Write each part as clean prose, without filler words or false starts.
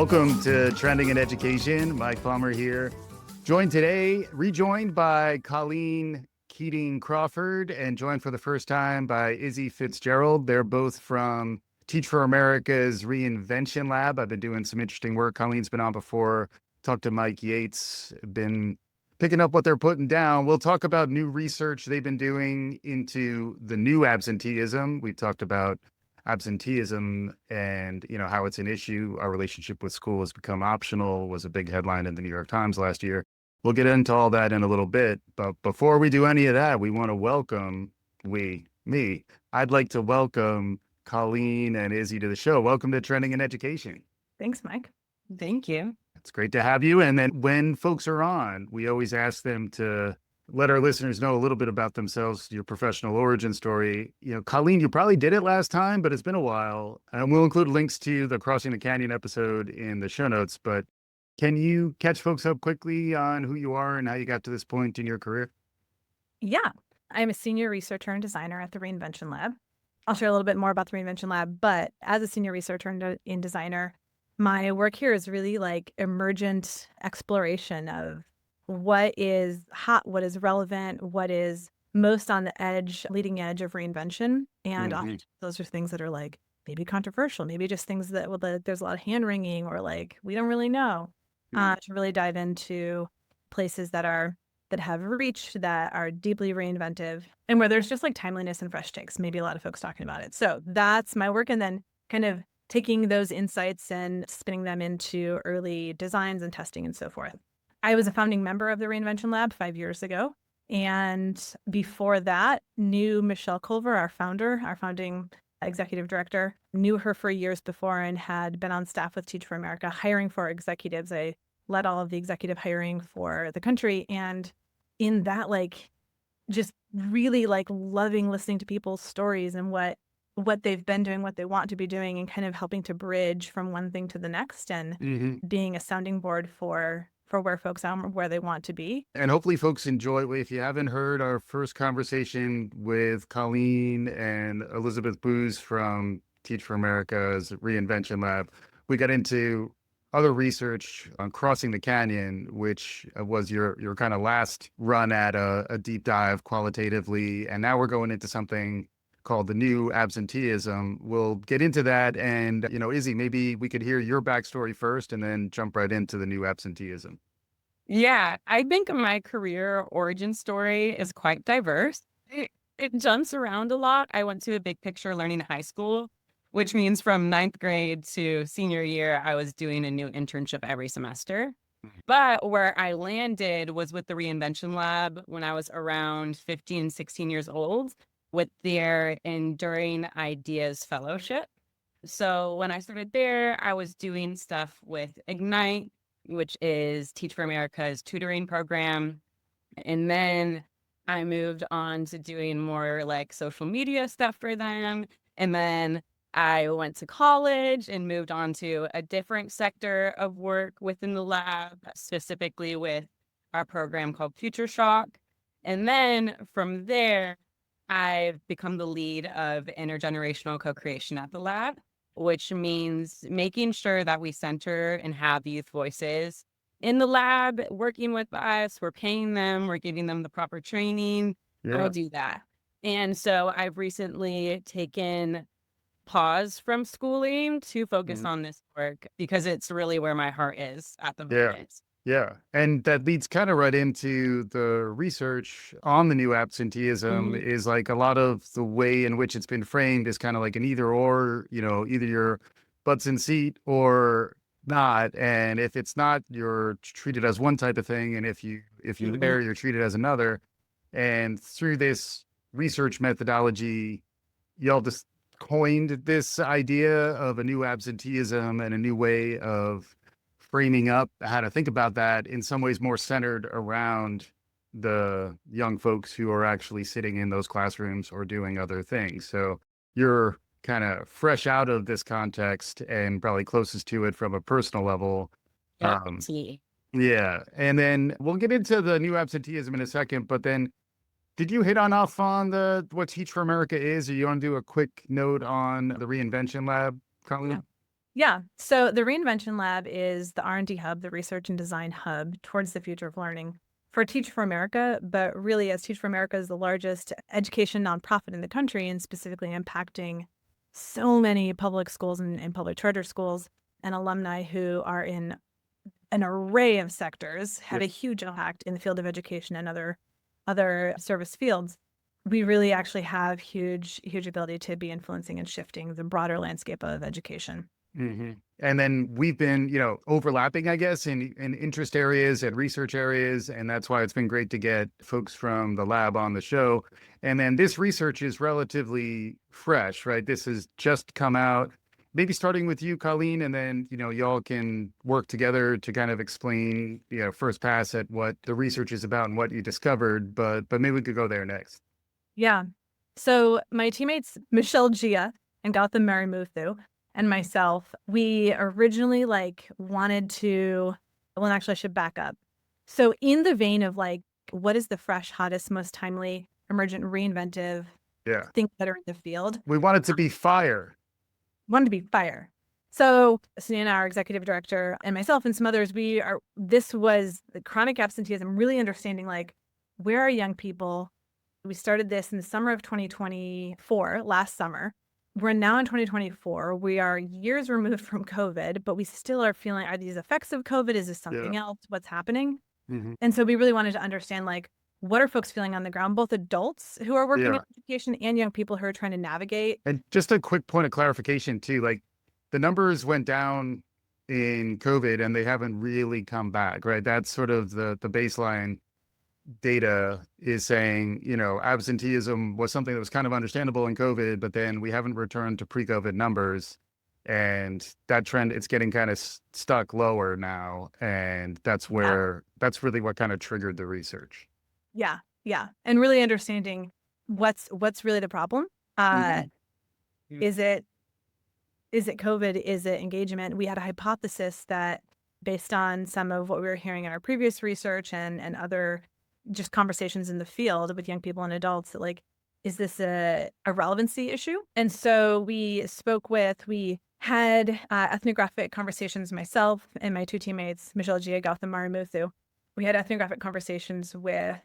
Welcome to Trending in Education. Mike Palmer here. Rejoined by Colleen Keating-Crawford and joined for the first time by Izzy Fitzgerald. They're both from Teach for America's Reinvention Lab. I've been doing some interesting work. Colleen's been on before. Talked to Mike Yates, been picking up what they're putting down. We'll talk about new research they've been doing into the new absenteeism. We talked about absenteeism and how it's an issue. Our relationship with school has become optional was a big headline in the New York Times last year. We'll get into all that in a little bit, but before we do any of that, we want to welcome I'd like to welcome Colleen and Izzy to the show. Welcome to Trending in Education. Thanks, Mike. Thank you. It's great to have you. And then when folks are on, we always ask them to let our listeners know a little bit about themselves, your professional origin story. Colleen, you probably did it last time, but it's been a while. And we'll include links to the Crossing the Canyon episode in the show notes. But can you catch folks up quickly on who you are and how you got to this point in your career? Yeah, I'm a senior researcher and designer at the Reinvention Lab. I'll share a little bit more about the Reinvention Lab, but as a senior researcher and designer, my work here is really like emergent exploration of what is hot, what is relevant, what is most on the edge, leading edge of reinvention. And often those are things that are like maybe controversial, maybe just things that there's a lot of hand wringing or like we don't really know. To really dive into places that have reach, that are deeply reinventive, and where there's just like timeliness and fresh takes. Maybe a lot of folks talking about it. So that's my work, and then kind of taking those insights and spinning them into early designs and testing and so forth. I was a founding member of the Reinvention Lab 5 years ago. And before that, knew Michelle Culver, our founding executive director, knew her for years before and had been on staff with Teach for America, hiring for executives. I led all of the executive hiring for the country. And in that, just really loving listening to people's stories and what they've been doing, what they want to be doing, and kind of helping to bridge from one thing to the next and being a sounding board for where folks are, where they want to be. And hopefully folks enjoy. If you haven't heard our first conversation with Colleen and Elizabeth Booz from Teach for America's Reinvention Lab, we got into other research on Crossing the Canyon, which was your kind of last run at a deep dive qualitatively. And now we're going into something called the new absenteeism. We'll get into that. And, Izzy, maybe we could hear your backstory first and then jump right into the new absenteeism. Yeah, I think my career origin story is quite diverse. It jumps around a lot. I went to a big picture learning high school, which means from 9th grade to senior year, I was doing a new internship every semester. But where I landed was with the Reinvention Lab when I was around 15, 16 years old, with their Enduring Ideas Fellowship. So when I started there, I was doing stuff with Ignite, which is Teach for America's tutoring program. And then I moved on to doing more like social media stuff for them. And then I went to college and moved on to a different sector of work within the lab, specifically with our program called Future Shock. And then from there, I've become the lead of intergenerational co-creation at the lab, which means making sure that we center and have youth voices in the lab, working with us. We're paying them, we're giving them the proper training. I'll do that. And so I've recently taken pause from schooling to focus on this work because it's really where my heart is at the moment. Yeah. And that leads kind of right into the research on the new absenteeism is like a lot of the way in which it's been framed is kind of like an either or, either your butts in seat or not. And if it's not, you're treated as one type of thing. And if you're there, you're treated as another. And through this research methodology, y'all just coined this idea of a new absenteeism and a new way of framing up how to think about that, in some ways more centered around the young folks who are actually sitting in those classrooms or doing other things. So you're kind of fresh out of this context and probably closest to it from a personal level. Yeah. And then we'll get into the new absenteeism in a second, but then did you hit off on what Teach for America is, or you want to do a quick note on the Reinvention Lab, Colleen? Yeah. So the Reinvention Lab is the R&D hub, the research and design hub towards the future of learning for Teach for America. But really, as Teach for America is the largest education nonprofit in the country and specifically impacting so many public schools and public charter schools and alumni who are in an array of sectors, have a huge impact in the field of education and other service fields. We really actually have huge ability to be influencing and shifting the broader landscape of education. Mm-hmm. And then we've been, overlapping, I guess, in interest areas and research areas. And that's why it's been great to get folks from the lab on the show. And then this research is relatively fresh, right? This has just come out, maybe starting with you, Colleen, and then, y'all can work together to kind of explain, first pass at what the research is about and what you discovered. But maybe we could go there next. Yeah. So my teammates, Michelle Gia and Gautam Marimuthu, and myself, we originally wanted to, well, actually I should back up. So in the vein of what is the fresh, hottest, most timely, emergent, reinventive things that are in the field? We want it to be fire. Wanted to be fire. So Sunina, our executive director, and myself and some others, this was the chronic absenteeism, really understanding where are young people? We started this in the summer of 2024, last summer. We're now in 2024. We are years removed from COVID, but we still are feeling, are these effects of COVID? Is this something else? What's happening? Mm-hmm. And so we really wanted to understand, what are folks feeling on the ground, both adults who are working in education and young people who are trying to navigate. And just a quick point of clarification too, the numbers went down in COVID and they haven't really come back, right? That's sort of the baseline data is saying, absenteeism was something that was kind of understandable in COVID, but then we haven't returned to pre-COVID numbers. And that trend, it's getting kind of stuck lower now. And that's really what kind of triggered the research. Yeah. Yeah. And really understanding what's really the problem. Is it COVID? Is it engagement? We had a hypothesis that based on some of what we were hearing in our previous research and other just conversations in the field with young people and adults, that is this a relevancy issue? And so we had ethnographic conversations, myself and my two teammates, Michelle Gia, Gautam Marimuthu. We had ethnographic conversations with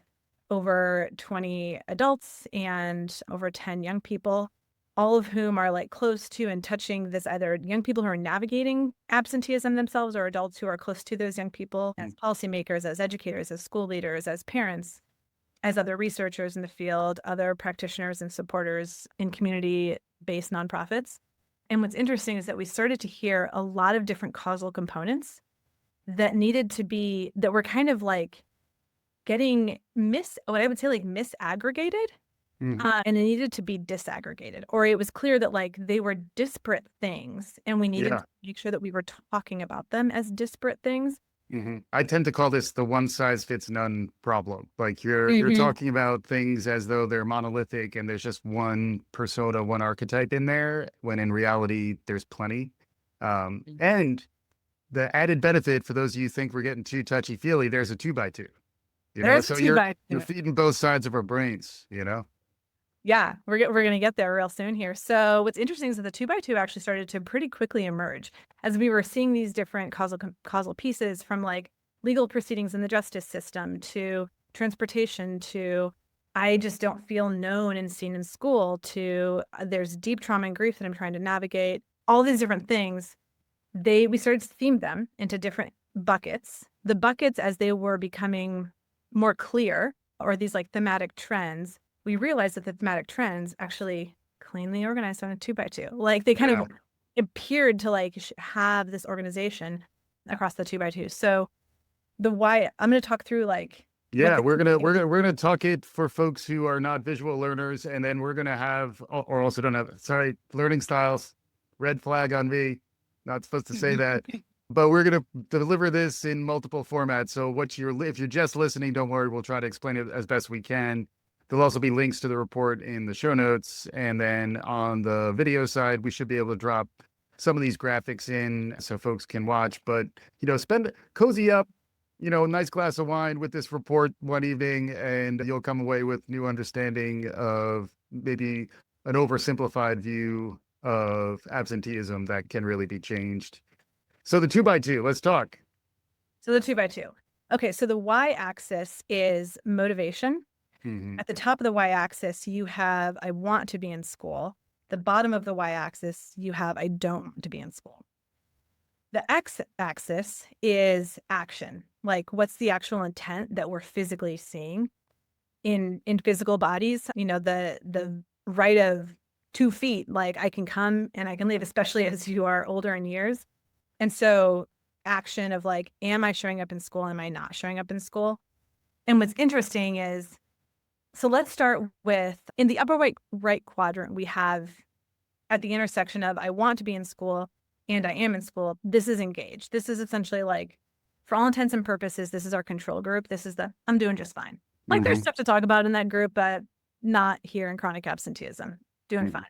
over 20 adults and over 10 young people, all of whom are close to and touching this, either young people who are navigating absenteeism themselves or adults who are close to those young people as policymakers, as educators, as school leaders, as parents, as other researchers in the field, other practitioners and supporters in community-based nonprofits. And what's interesting is that we started to hear a lot of different causal components that were kind of getting misaggregated. And it needed to be disaggregated, or it was clear that they were disparate things and we needed to make sure that we were talking about them as disparate things. Mm-hmm. I tend to call this the one size fits none problem. You're talking about things as though they're monolithic and there's just one persona, one archetype in there, when in reality there's plenty. And the added benefit for those of you who think we're getting too touchy feely, there's a 2x2. So you're feeding both sides of our brains, Yeah, we're going to get there real soon here. So what's interesting is that the 2x2 actually started to pretty quickly emerge as we were seeing these different causal pieces, from legal proceedings in the justice system to transportation to I just don't feel known and seen in school to there's deep trauma and grief that I'm trying to navigate. All these different things, we started to theme them into different buckets. The buckets, as they were becoming more clear, or these thematic trends, we realized that the thematic trends actually cleanly organized on a 2x2. They kind of appeared to have this organization across the 2x2. So the why, I'm going to talk through we're gonna talk it for folks who are not visual learners, and then we're gonna have, or also don't have, learning styles, red flag on me, not supposed to say that. But we're going to deliver this in multiple formats. So if you're just listening, don't worry, we'll try to explain it as best we can. There'll also be links to the report in the show notes. And then on the video side, we should be able to drop some of these graphics in so folks can watch. But, cozy up, a nice glass of wine with this report one evening, and you'll come away with new understanding of maybe an oversimplified view of absenteeism that can really be changed. So the 2x2, let's talk. So the 2x2. Okay, so the y-axis is motivation. Mhm. At the top of the y-axis, you have I want to be in school. The bottom of the y-axis, you have I don't want to be in school. The x-axis is action. Like, what's the actual intent that we're physically seeing in physical bodies? You know, the right of 2 feet, like I can come and I can leave, especially as you are older in years. And so action of like, am I showing up in school? Am I not showing up in school? And what's interesting is, so let's start with in the upper right quadrant, we have at the intersection of I want to be in school and I am in school. This is engaged. This is essentially like, for all intents and purposes, this is our control group. This is the I'm doing just fine. Like there's stuff to talk about in that group, but not here in chronic absenteeism. Doing fine.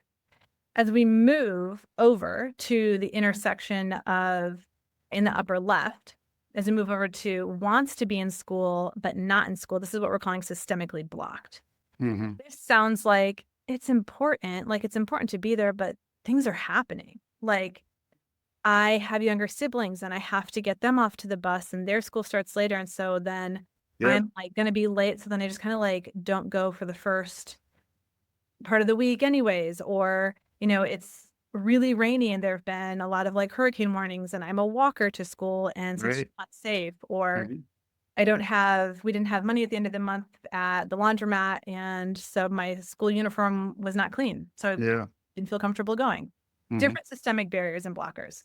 As we move over to the intersection of in the upper left, as we move over to wants to be in school, but not in school, this is what we're calling systemically blocked. This sounds like it's important to be there, but things are happening. Like I have younger siblings and I have to get them off to the bus and their school starts later. And so then I'm like going to be late. So then I just kind of like don't go for the first part of the week anyways, or, you know, it's really rainy and there've been a lot of like hurricane warnings and I'm a walker to school and so it's Right. not safe, or we didn't have money at the end of the month at the laundromat. And so my school uniform was not clean. So I didn't feel comfortable going. Different systemic barriers and blockers.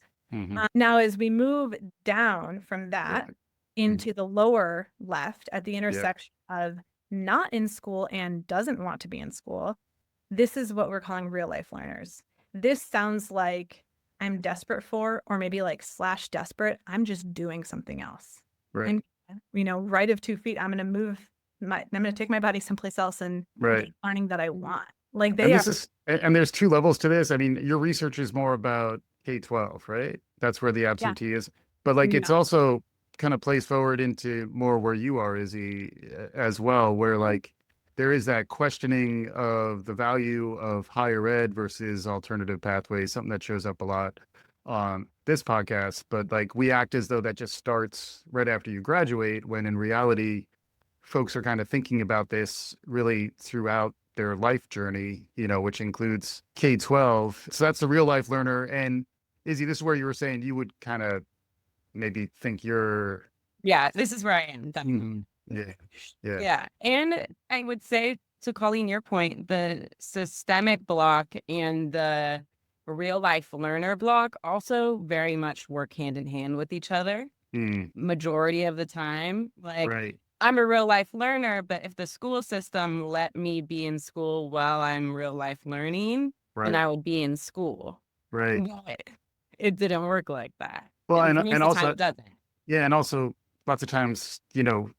Now, as we move down from that into the lower left at the intersection of not in school and doesn't want to be in school, this is what we're calling real life learners. This sounds like I'm desperate for, or maybe like / desperate. I'm just doing something else. Right. And, you know, right of 2 feet, I'm going to take my body someplace else and keep learning that I want. Like they are. And there's 2 levels to this. I mean, your research is more about K-12, right? That's where the absentee is. But like, it's also kind of plays forward into more where you are, Izzy, as well, where like there is that questioning of the value of higher ed versus alternative pathways, something that shows up a lot on this podcast. But like, we act as though that just starts right after you graduate, when in reality, folks are kind of thinking about this really throughout their life journey, you know, which includes K-12. So that's the real life learner. And Izzy, this is where you were saying you would kind of maybe think you're. Yeah, this is where I am. Definitely. Yeah. And I would say, to Colleen, your point, the systemic block and the real life learner block also very much work hand in hand with each other. Majority of the time. Like, I'm a real life learner, but if the school system let me be in school while I'm real life learning, then I would be in school. But it didn't work like that. Well, and also it doesn't. Yeah, and also lots of times, you know,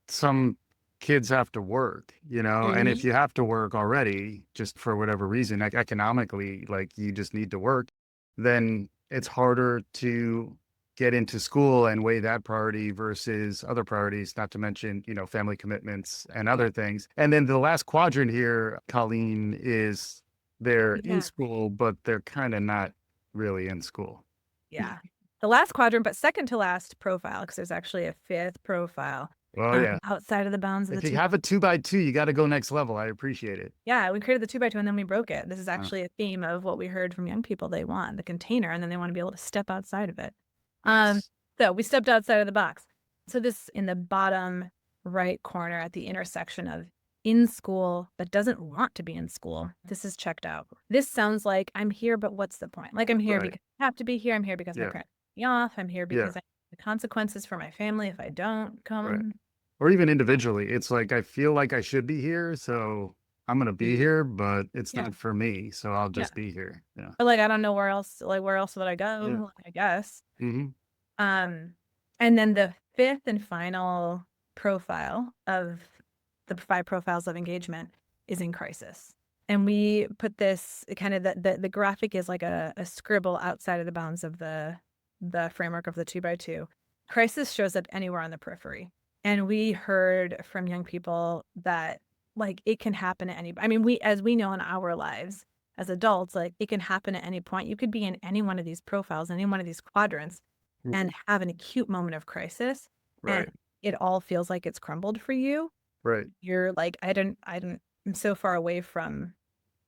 some kids have to work, you know, and if you have to work already, just for whatever reason, like economically, like you just need to work, then it's harder to get into school and weigh that priority versus other priorities, not to mention, you know, family commitments and other things. And then the last quadrant here, Colleen, is they're in school, but they're kind of not really in school. Yeah. The last quadrant, but second to last profile, because there's actually a 5th profile. Well, outside of the bounds of if the you have a 2x2, you got to go next level. I appreciate it. Yeah, we created the 2x2 and then we broke it. This is actually a theme of what we heard from young people. They want the container and then they want to be able to step outside of it. So we stepped outside of the box. So this in the bottom right corner at the intersection of in school but doesn't want to be in school, this is checked out. This sounds like I'm here, but what's the point? Like I'm here because I have to be here. I'm here because my parents put me off. I'm here because I the consequences for my family if I don't come. Or even individually, it's like I feel like I should be here, so I'm gonna be here, but it's not for me, so I'll just be here. But like I don't know where else. Like where else would I go? I guess. And then the 5th and final profile of the 5 profiles of engagement is in crisis. And we put this kind of the graphic is like a scribble outside of the bounds of the framework of the 2x2. Crisis shows up anywhere on the periphery. And we heard from young people that like it can happen at any. I mean, as we know in our lives as adults, like it can happen at any point. You could be in any one of these profiles, any one of these quadrants, and have an acute moment of crisis, and Right. it all feels like it's crumbled for you. Right. You're like, I'm so far away from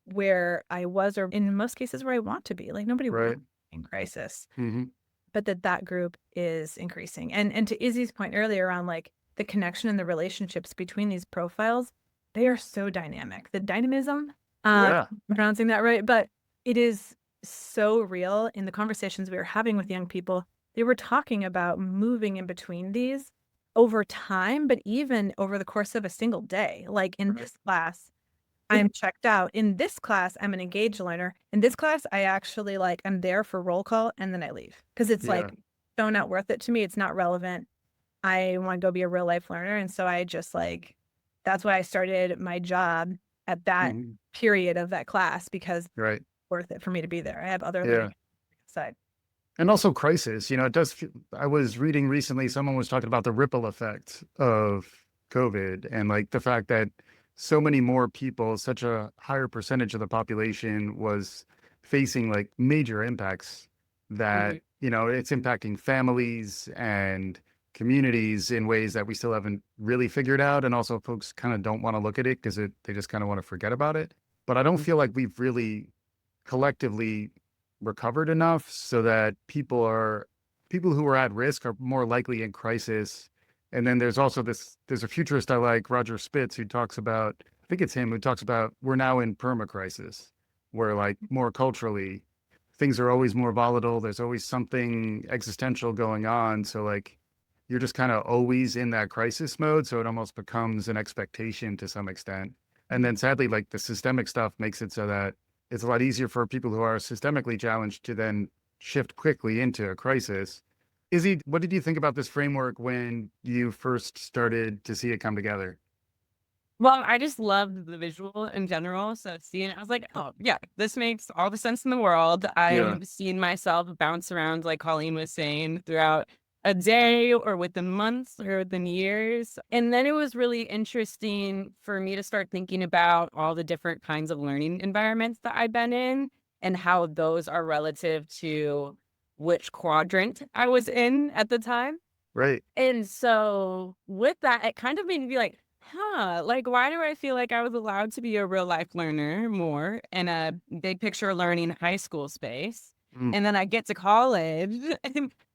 where I was, or in most cases where I want to be. Like nobody Right. wants in crisis, Mm-hmm. but that group is increasing. And to Izzy's point earlier around like the connection and the relationships between these profiles, they are so dynamic. The dynamism, Yeah. I'm pronouncing that right, but it is so real in the conversations we were having with young people. They were talking about moving in between these over time, but even over the course of a single day. Like in this class, I'm checked out. In this class, I'm an engaged learner. In this class, I actually like, I'm there for roll call and then I leave because it's Yeah. like so not worth it to me. It's not relevant. I want to go be a real life learner. And so I just like, that's why I started my job at that Mhm. period of that class because it's Right. worth it for me to be there. I have other Yeah. learning side. And also crisis, it does feel, I was reading recently, someone was talking about the ripple effect of COVID and like the fact that so many more people, such a higher percentage of the population was facing like major impacts that, it's impacting families and communities in ways that we still haven't really figured out. And also folks kind of don't want to look at it because they just kind of want to forget about it. But I don't feel like we've really collectively recovered enough so that people who are at risk are more likely in crisis. And then there's also there's a futurist I like, Roger Spitz, who talks about, I think it's him who talks about we're now in perma crisis, where like more culturally things are always more volatile. There's always something existential going on. So like you're just kind of always in that crisis mode. So it almost becomes an expectation to some extent. And then sadly, like the systemic stuff makes it so that it's a lot easier for people who are systemically challenged to then shift quickly into a crisis. Izzy, what did you think about this framework when you first started to see it come together? Well, I just loved the visual in general. So seeing it, I was like, oh, yeah, this makes all the sense in the world. Yeah. I've seen myself bounce around, like Colleen was saying, throughout a day or within months or within years. And then it was really interesting for me to start thinking about all the different kinds of learning environments that I've been in and how those are relative to which quadrant I was in at the time. Right. And so with that, it kind of made me be like, like, why do I feel like I was allowed to be a real life learner more in a big picture learning high school space? Mm. And then I get to college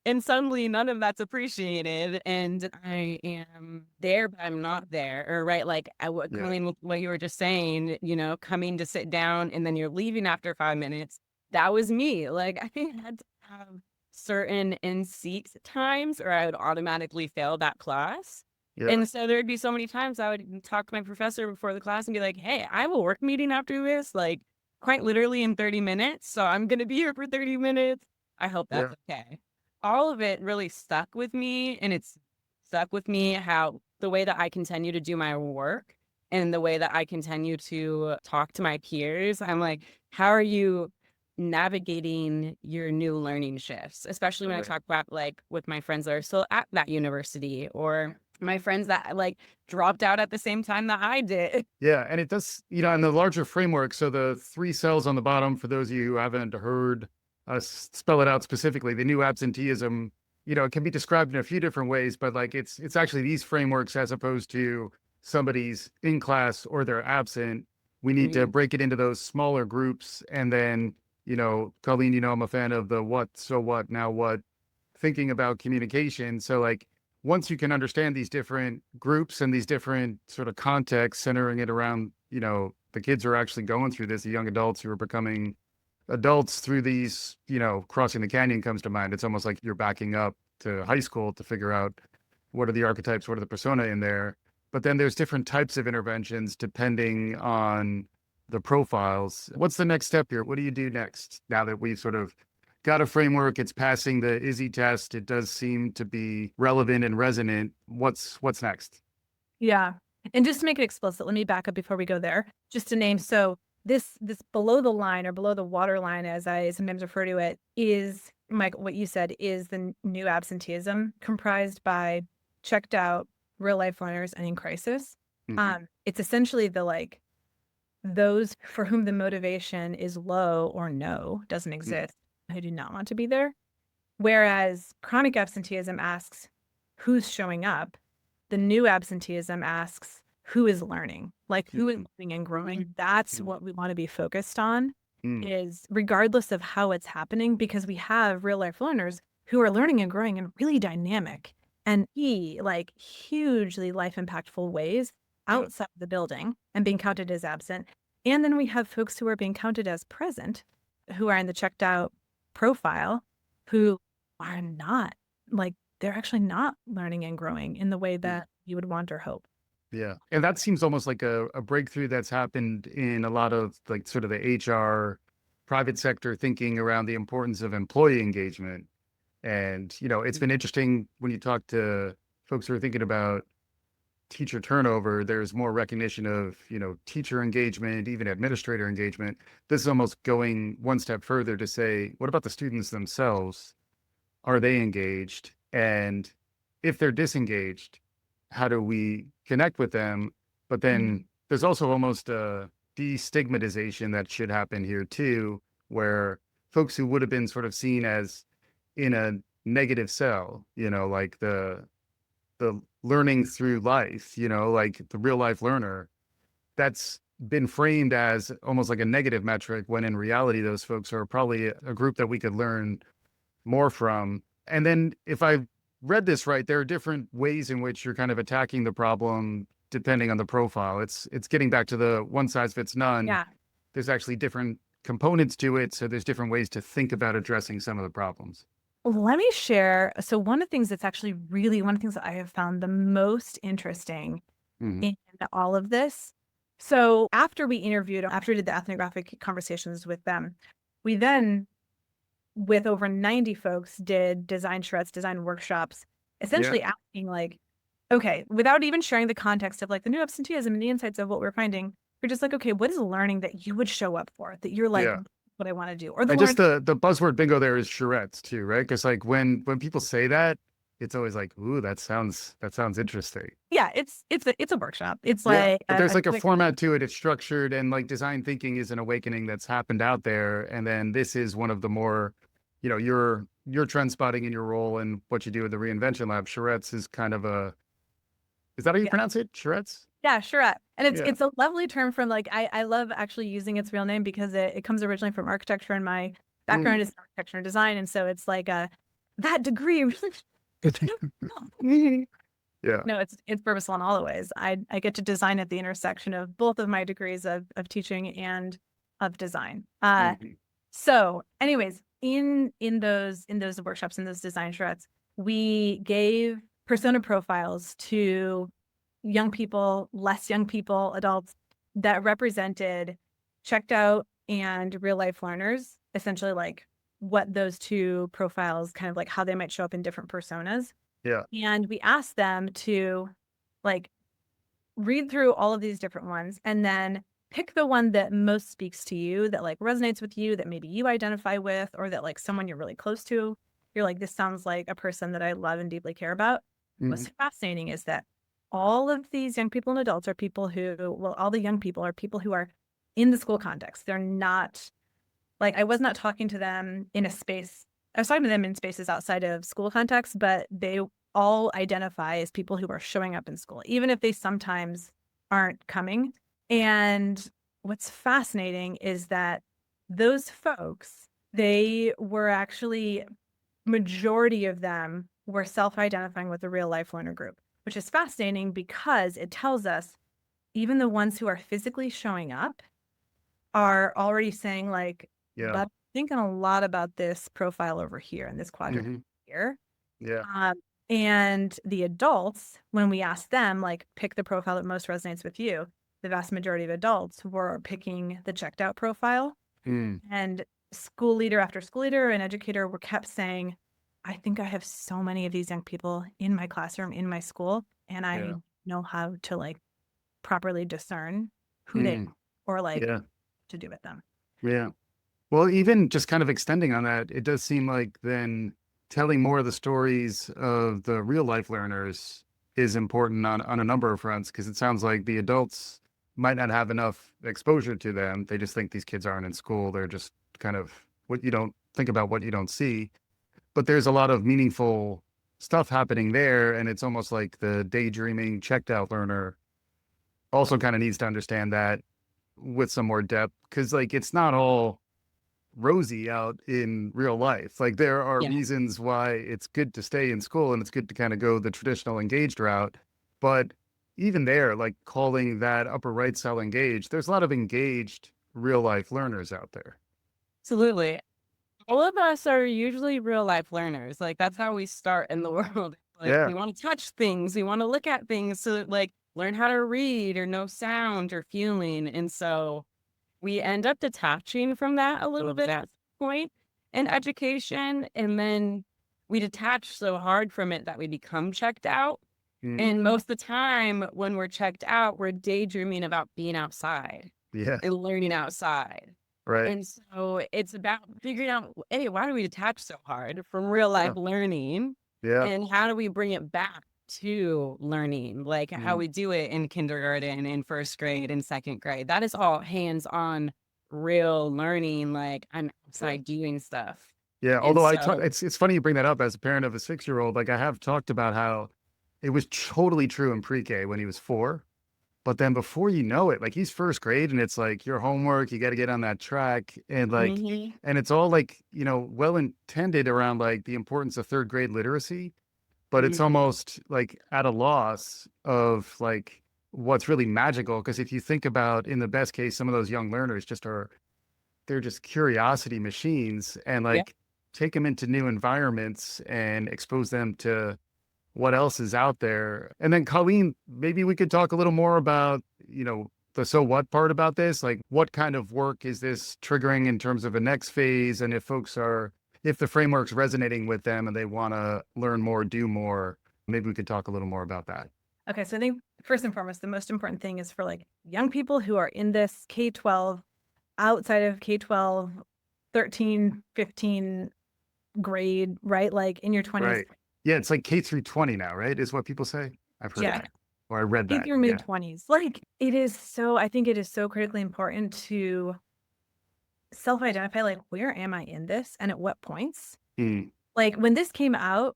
and suddenly none of that's appreciated. And I am there, but I'm not there. Or right, like what Yeah. Colleen, what you were just saying, coming to sit down and then you're leaving after 5 minutes. That was me. Like I had to have certain in-seat times or I would automatically fail that class. Yeah. And so there'd be so many times I would talk to my professor before the class and be like, hey, I have a work meeting after this, like quite literally in 30 minutes. So I'm going to be here for 30 minutes. I hope that's okay. All of it really stuck with me. And it's stuck with me how the way that I continue to do my work and the way that I continue to talk to my peers, I'm like, how are you navigating your new learning shifts, especially when I talk about like with my friends that are still at that university or my friends that like dropped out at the same time that I did. Yeah. And it does, in the larger framework. So the 3 cells on the bottom, for those of you who haven't heard us spell it out specifically, the new absenteeism, it can be described in a few different ways, but like it's actually these frameworks as opposed to somebody's in class or they're absent. We need to break it into those smaller groups. And then, Colleen, I'm a fan of the what, so what, now what, thinking about communication. So like, once you can understand these different groups and these different sort of contexts, centering it around, the kids who are actually going through this, the young adults who are becoming adults through these, crossing the canyon comes to mind. It's almost like you're backing up to high school to figure out what are the archetypes, what are the persona in there. But then there's different types of interventions depending on the profiles. What's the next step here? What do you do next now that we've sort of got a framework? It's passing the Izzy test. It does seem to be relevant and resonant. What's next? Yeah. And just to make it explicit, let me back up before we go there. Just to name, so this below the line or below the water line, as I sometimes refer to it, is, Mike, what you said is the new absenteeism comprised by checked out real life learners and in crisis. Mhm. It's essentially the those for whom the motivation is low or no, doesn't exist, who do not want to be there. Whereas chronic absenteeism asks who's showing up. The new absenteeism asks who is learning, like who is learning and growing. That's what we want to be focused on, is regardless of how it's happening, because we have real life learners who are learning and growing in really dynamic and like hugely life impactful ways outside the building and being counted as absent. And then we have folks who are being counted as present, who are in the checked out profile, who are not, like, they're actually not learning and growing in the way that you would want or hope. Yeah. And that seems almost like a breakthrough that's happened in a lot of like sort of the HR private sector thinking around the importance of employee engagement. And, you know, it's been interesting when you talk to folks who are thinking about teacher turnover, there's more recognition of, you know, teacher engagement, even administrator engagement. This is almost going one step further to say, what about the students themselves? Are they engaged? And if they're disengaged, how do we connect with them? But then there's also almost a destigmatization that should happen here too, where folks who would have been sort of seen as in a negative cell, you know, like the learning through life, you know, like the real life learner, that's been framed as almost like a negative metric, when in reality, those folks are probably a group that we could learn more from. And then if I read this right, there are different ways in which you're kind of attacking the problem depending on the profile. It's getting back to the one size fits none. Yeah. There's actually different components to it. So there's different ways to think about addressing some of the problems. Let me share. So one of the things that's actually really one of the things that I have found the most interesting in all of this. So after we did the ethnographic conversations with them, we then, with over 90 folks, did design charrettes, design workshops, essentially asking like, okay, without even sharing the context of like the new absenteeism and the insights of what we're finding, we're just like, okay, what is learning that you would show up for, that you're like, what I want to do? Or and just the buzzword bingo there is charrettes too, right? Because like when people say that, it's always like, ooh, that sounds interesting. Yeah, it's a workshop. It's like but there's like a format to it. It's structured, and like design thinking is an awakening that's happened out there. And then this is one of the more, you know, your trend spotting in your role and what you do at the Reinvention Lab. Charrettes is kind of is that how you pronounce it? Charrettes? Yeah, charrette. And it's a lovely term from like, I love actually using its real name because it comes originally from architecture, and my background is architecture and design. And so it's like that degree. No, it's purposeful in all the ways. I get to design at the intersection of both of my degrees of teaching and of design. So anyways, in those workshops, in those design charrettes, we gave persona profiles to young people, less young people, adults, that represented checked out and real life learners, essentially like what those two profiles kind of like how they might show up in different personas. Yeah. And we asked them to like read through all of these different ones and then pick the one that most speaks to you, that like resonates with you, that maybe you identify with, or that like someone you're really close to, you're like, this sounds like a person that I love and deeply care about. What's fascinating is that all of these young people and adults are people who, well, all the young people are people who are in the school context. They're not like, I was not talking to them in a space. I was talking to them in spaces outside of school context, but they all identify as people who are showing up in school, even if they sometimes aren't coming. And what's fascinating is that those folks, they were actually, majority of them were self-identifying with the real life learner group, which is fascinating because it tells us even the ones who are physically showing up are already saying like, but I'm thinking a lot about this profile over here in this quadrant here. And the adults, when we asked them, like, pick the profile that most resonates with you, the vast majority of adults were picking the checked out profile. And school leader after school leader and educator were kept saying, I think I have so many of these young people in my classroom, in my school, and I know how to like properly discern who they are or like to do with them. Yeah. Well, even just kind of extending on that, it does seem like then telling more of the stories of the real life learners is important on a number of fronts, because it sounds like the adults might not have enough exposure to them. They just think these kids aren't in school. They're just kind of what you don't think about, what you don't see. But there's a lot of meaningful stuff happening there. And it's almost like the daydreaming, checked out learner also kind of needs to understand that with some more depth. Cause like it's not all rosy out in real life. Like there are Yeah. reasons why it's good to stay in school and it's good to kind of go the traditional engaged route. But even there, like calling that upper right cell engaged, there's a lot of engaged real life learners out there. Absolutely. All of us are usually real life learners. Like that's how we start in the world. Like Yeah. we want to touch things, we want to look at things to like learn how to read or know sound or feeling. And so we end up detaching from that a little bit at some point in education. And then we detach so hard from it that we become checked out. Mm. And most of the time when we're checked out, we're daydreaming about being outside Yeah. and learning outside. Right. And so it's about figuring out, hey, why do we detach so hard from real life learning? Yeah. And how do we bring it back to learning, like how we do it in kindergarten, in first grade, and second grade? That is all hands-on real learning. Like I'm outside doing stuff. Yeah. And Although so, it's funny you bring that up as a parent of a 6-year-old. Like I have talked about how it was totally true in pre-K when he was 4. But then before you know it, like he's first grade and it's like your homework, you got to get on that track. And like, and it's all like, well intended around like the importance of 3rd grade literacy, but it's almost like at a loss of like what's really magical. Cause if you think about in the best case, some of those young learners they're just curiosity machines and like take them into new environments and expose them to what else is out there. And then Colleen, maybe we could talk a little more about, the so what part about this, like what kind of work is this triggering in terms of a next phase? And if the framework's resonating with them and they want to learn more, do more, maybe we could talk a little more about that. Okay, so I think first and foremost, the most important thing is for like young people who are in this K-12, outside of K-12, 13, 15 grade, right? Like in your 20s. Right. Yeah, it's like K through 20 now, right? Is what people say. I've heard that. Or I read K that. through mid 20s. Like I think it is so critically important to self-identify, like, where am I in this and at what points? Like when this came out,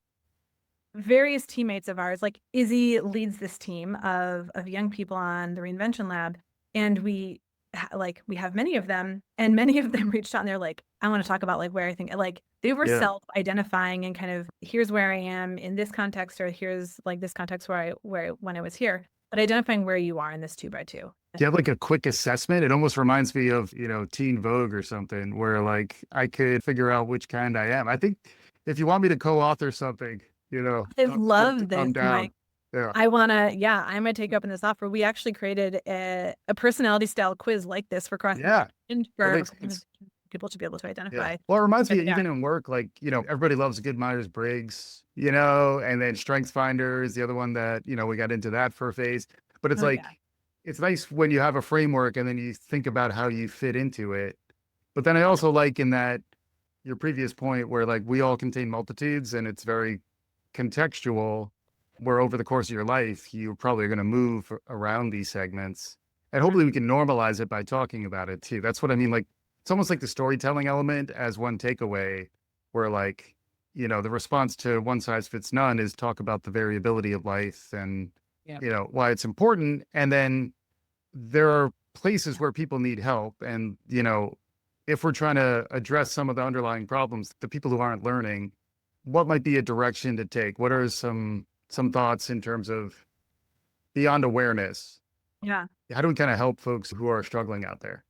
various teammates of ours, like Izzy leads this team of young people on the Reinvention Lab, and we have many of them, and many of them reached out and they're like, I want to talk about like where I think, like they were self-identifying and kind of here's where I am in this context, or here's like this context where when I was here, but identifying where you are in this 2x2. Do you have like a quick assessment? It almost reminds me of, Teen Vogue or something where like I could figure out which kind I am. I think if you want me to co-author something, I love this, I'm down. Mike. Yeah. I'm gonna take up in this offer. We actually created a personality style quiz like this for cross and for people to be able to identify. Well, it reminds me even in work, like, everybody loves a good Myers-Briggs, and then Strengths Finder is the other one that, we got into that for a phase. But it's it's nice when you have a framework and then you think about how you fit into it. But then I also like in that your previous point where like we all contain multitudes and it's very contextual, where over the course of your life, you're probably going to move around these segments. And hopefully we can normalize it by talking about it too. That's what I mean. Like, it's almost like the storytelling element as one takeaway where like, the response to one size fits none is talk about the variability of life and, why it's important. And then there are places where people need help. And, if we're trying to address some of the underlying problems, the people who aren't learning, what might be a direction to take? What are some thoughts in terms of beyond awareness? Yeah. How do we kind of help folks who are struggling out there?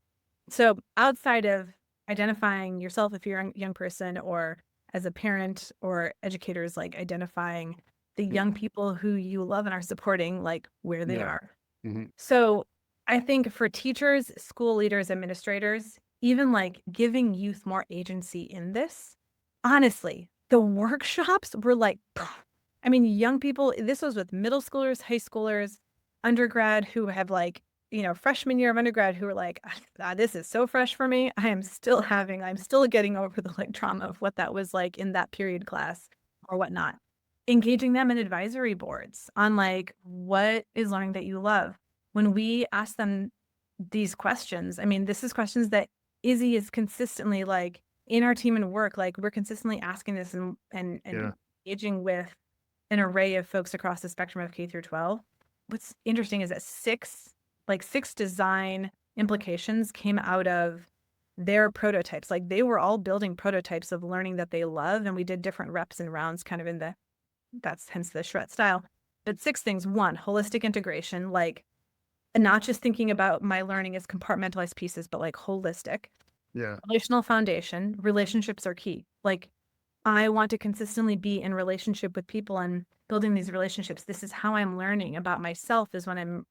So outside of identifying yourself, if you're a young person, or as a parent or educators, like identifying the young people who you love and are supporting, like where they are. So I think for teachers, school leaders, administrators, even like giving youth more agency in this, honestly, the workshops were like, I mean, young people, this was with middle schoolers, high schoolers, undergrad who have like, freshman year of undergrad who were like, this is so fresh for me. I'm still getting over the like trauma of what that was like in that period class or whatnot. Engaging them in advisory boards on like, what is learning that you love? When we ask them these questions. I mean, this is questions that Izzy is consistently like in our team and work, like we're consistently asking this and Yeah. engaging with an array of folks across the spectrum of K through 12. What's interesting is that six design implications came out of their prototypes. Like they were all building prototypes of learning that they love. And we did different reps and rounds kind of that's hence the charrette style. But 6 things. 1, holistic integration, like not just thinking about my learning as compartmentalized pieces, but like holistic. Yeah. Relational foundation, relationships are key. Like I want to consistently be in relationship with people and building these relationships. This is how I'm learning about myself, is when I'm,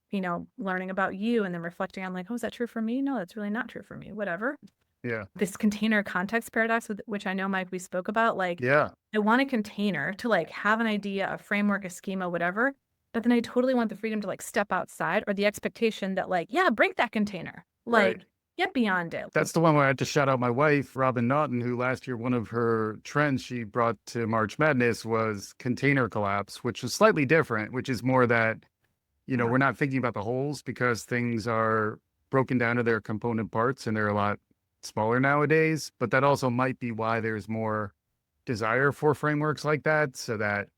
learning about you and then reflecting on like, oh, is that true for me? No, that's really not true for me. Whatever. Yeah. This container context paradox, which I know, Mike, we spoke about, like, Yeah. I want a container to like have an idea, a framework, a schema, whatever. But then I totally want the freedom to like step outside, or the expectation that like, yeah, break that container. Like, Right. get beyond it. That's the one where I had to shout out my wife, Robin Naughton, who last year, one of her trends she brought to March Madness was container collapse, which is slightly different, which is more that, we're not thinking about the holes because things are broken down to their component parts and they're a lot smaller nowadays. But that also might be why there's more desire for frameworks like that, so that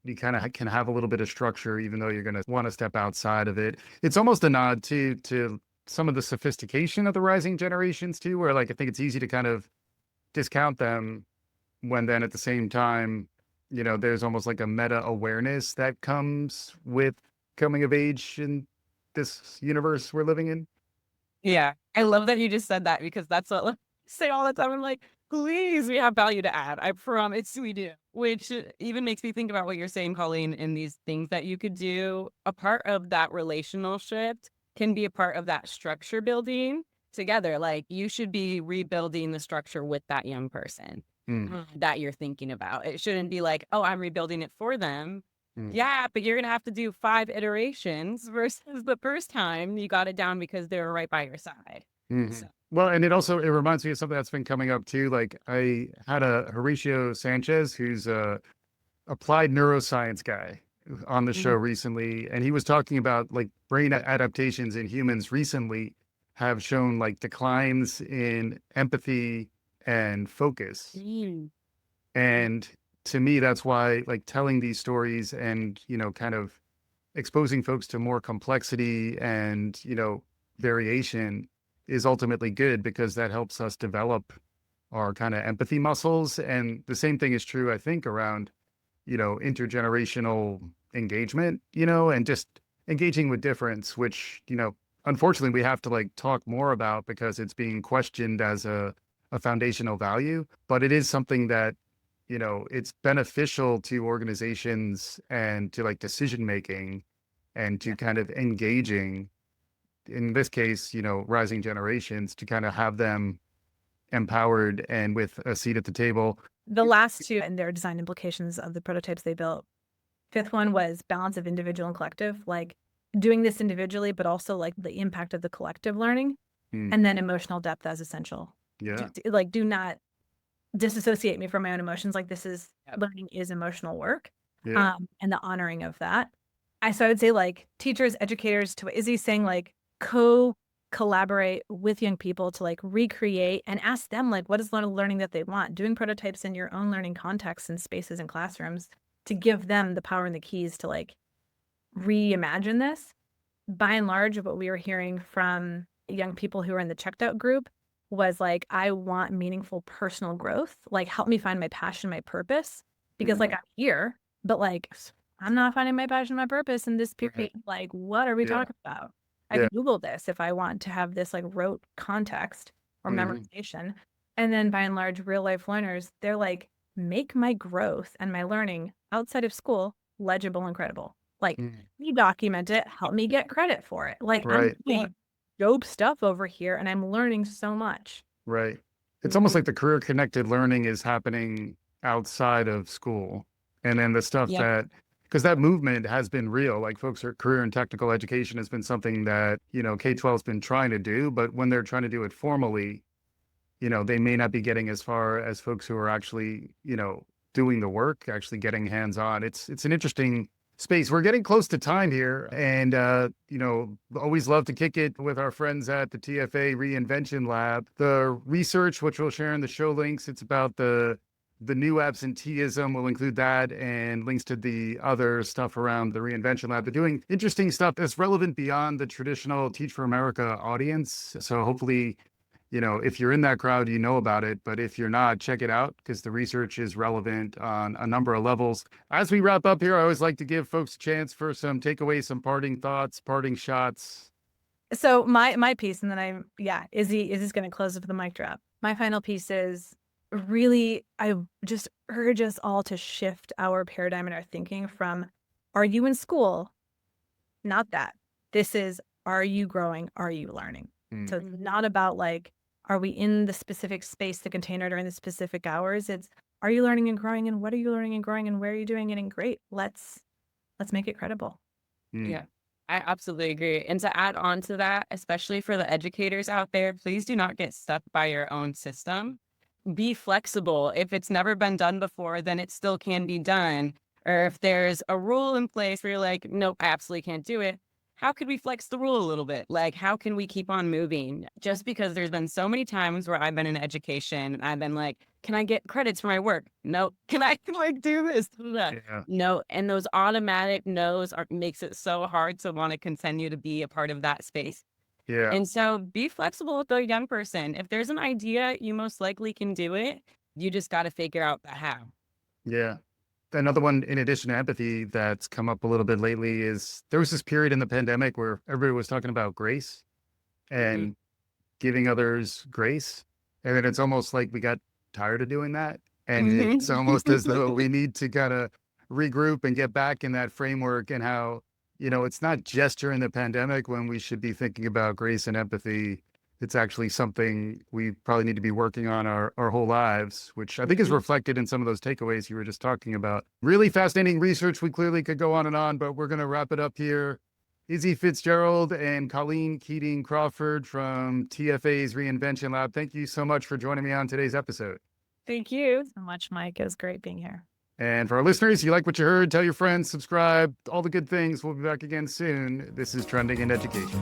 you kind of can have a little bit of structure, even though you're going to want to step outside of it. It's almost a nod to some of the sophistication of the rising generations too, where like I think it's easy to kind of discount them when then at the same time, there's almost like a meta awareness that comes with coming of age in this universe we're living in. Yeah. I love that you just said that, because that's what I say all the time. I'm like, please, we have value to add. I promise we do. Which even makes me think about what you're saying, Colleen, and these things that you could do. A part of that relational shift can be a part of that structure building together. Like you should be rebuilding the structure with that young person that you're thinking about. It shouldn't be like, oh, I'm rebuilding it for them. Yeah, but you're going to have to do 5 iterations versus the first time you got it down because they were right by your side. So. Well, and it reminds me of something that's been coming up too. Like I had a Horatio Sanchez, who's a applied neuroscience guy, on the show recently, and he was talking about like brain adaptations in humans recently have shown like declines in empathy and focus. And to me, that's why like telling these stories and, kind of exposing folks to more complexity and, variation is ultimately good, because that helps us develop our kind of empathy muscles. And the same thing is true, I think, around, intergenerational engagement, and just engaging with difference, which, unfortunately we have to like talk more about because it's being questioned as a foundational value. But it is something that, it's beneficial to organizations and to like decision making and to kind of engaging, in this case, rising generations, to kind of have them empowered and with a seat at the table. The last 2 and their design implications of the prototypes they built. 5th one was balance of individual and collective, like doing this individually, but also like the impact of the collective learning. And then emotional depth as essential. Yeah. Do not disassociate me from my own emotions. Like learning is emotional work. Yeah. And the honoring of that. So I would say like teachers, educators, to what Izzy's saying, like collaborate with young people to like recreate and ask them like, what is the learning that they want? Doing prototypes in your own learning contexts and spaces and classrooms to give them the power and the keys to like reimagine this. By and large, what we were hearing from young people who are in the checked out group was like, I want meaningful personal growth. Like, help me find my passion, my purpose, because like I'm here, but like I'm not finding my passion, my purpose in this period. Like, what are we talking about? I can Google this if I want to have this like rote context or memorization. And then by and large, real life learners, they're like, make my growth and my learning outside of school legible and credible. Like, you document it, help me get credit for it. Like, I'm doing dope stuff over here and I'm learning so much. Right. It's almost like the career connected learning is happening outside of school. And then the stuff that, because that movement has been real, like folks are career and technical education has been something that, K-12 has been trying to do, but when they're trying to do it formally, they may not be getting as far as folks who are actually, doing the work, actually getting hands on. It's an interesting space. We're getting close to time here, and always love to kick it with our friends at the TFA Reinvention Lab. The research, which we'll share in the show links, it's about the new absenteeism. We'll include that and links to the other stuff around the Reinvention Lab. They're doing interesting stuff that's relevant beyond the traditional Teach for America audience. So hopefully, if you're in that crowd, you know about it. But if you're not, check it out because the research is relevant on a number of levels. As we wrap up here, I always like to give folks a chance for some takeaways, some parting thoughts, parting shots. So my piece, and then Izzy's going to close with the mic drop. My final piece is really, I just urge us all to shift our paradigm and our thinking from, are you in school? Not that. This is, are you growing? Are you learning? So it's not about like, are we in the specific space, the container during the specific hours? It's, are you learning and growing, and what are you learning and growing, and where are you doing it? And great, let's make it credible. Yeah, I absolutely agree. And to add on to that, especially for the educators out there, please do not get stuck by your own system. Be flexible. If it's never been done before, then it still can be done. Or if there's a rule in place where you're like, nope, I absolutely can't do it. How could we flex the rule a little bit? Like, how can we keep on moving? Just because there's been so many times where I've been in education and I've been like, can I get credits for my work? No. Can I do this? Yeah. No. And those automatic no's makes it so hard to want to continue to be a part of that space. Yeah. And so be flexible with the young person. If there's an idea, you most likely can do it. You just got to figure out the how. Yeah. Another one, in addition to empathy, that's come up a little bit lately is there was this period in the pandemic where everybody was talking about grace and giving others grace. And then it's almost like we got tired of doing that. And it's almost as though we need to kind of regroup and get back in that framework, and how, it's not just during the pandemic when we should be thinking about grace and empathy. It's actually something we probably need to be working on our whole lives, which I think is reflected in some of those takeaways you were just talking about. Really fascinating research. We clearly could go on, but we're going to wrap it up here. Izzy Fitzgerald and Colleen Keating-Crawford from TFA's Reinvention Lab, thank you so much for joining me on today's episode. Thank you So much, Mike. It was great being here. And for our listeners, you like what you heard, tell your friends, subscribe, all the good things. We'll be back again soon. This is Trending in Education.